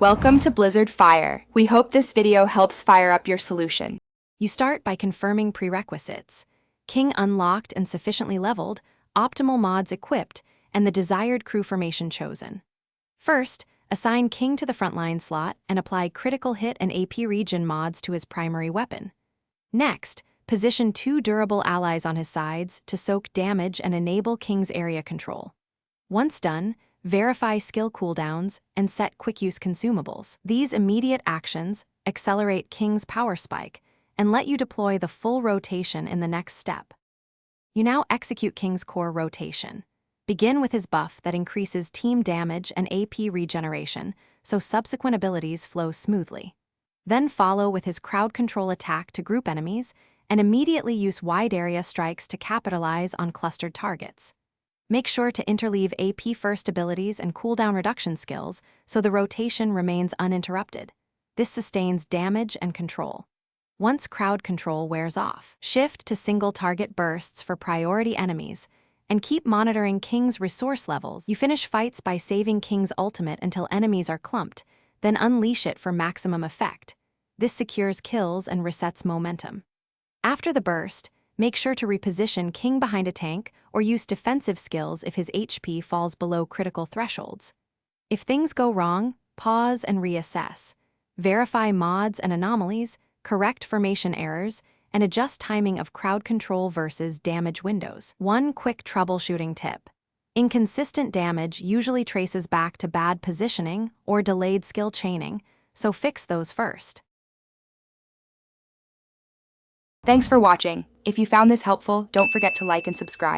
Welcome to Blizzard Fire. We hope this video helps fire up your solution. You start by confirming prerequisites: king unlocked and sufficiently leveled, optimal mods equipped, and the desired crew formation chosen. First, assign king to the frontline slot and apply critical hit and AP regen mods to his primary weapon. Next, position 2 durable allies on his sides to soak damage and enable king's area control. Once done, verify skill cooldowns and set quick-use consumables. These immediate actions accelerate king's power spike and let you deploy the full rotation in the next step. You now execute king's core rotation. Begin with his buff that increases team damage and AP regeneration, so subsequent abilities flow smoothly. Then follow with his crowd control attack to group enemies and immediately use wide area strikes to capitalize on clustered targets. Make sure to interleave AP first abilities and cooldown reduction skills so the rotation remains uninterrupted. This sustains damage and control. Once crowd control wears off, shift to single target bursts for priority enemies and keep monitoring king's resource levels. You finish fights by saving king's ultimate until enemies are clumped, then unleash it for maximum effect. This secures kills and resets momentum. After the burst, make sure to reposition king behind a tank or use defensive skills if his HP falls below critical thresholds. If things go wrong, pause and reassess. Verify mods and anomalies, correct formation errors, and adjust timing of crowd control versus damage windows. One quick troubleshooting tip: inconsistent damage usually traces back to bad positioning or delayed skill chaining, so fix those first. Thanks for watching. If you found this helpful, don't forget to like and subscribe.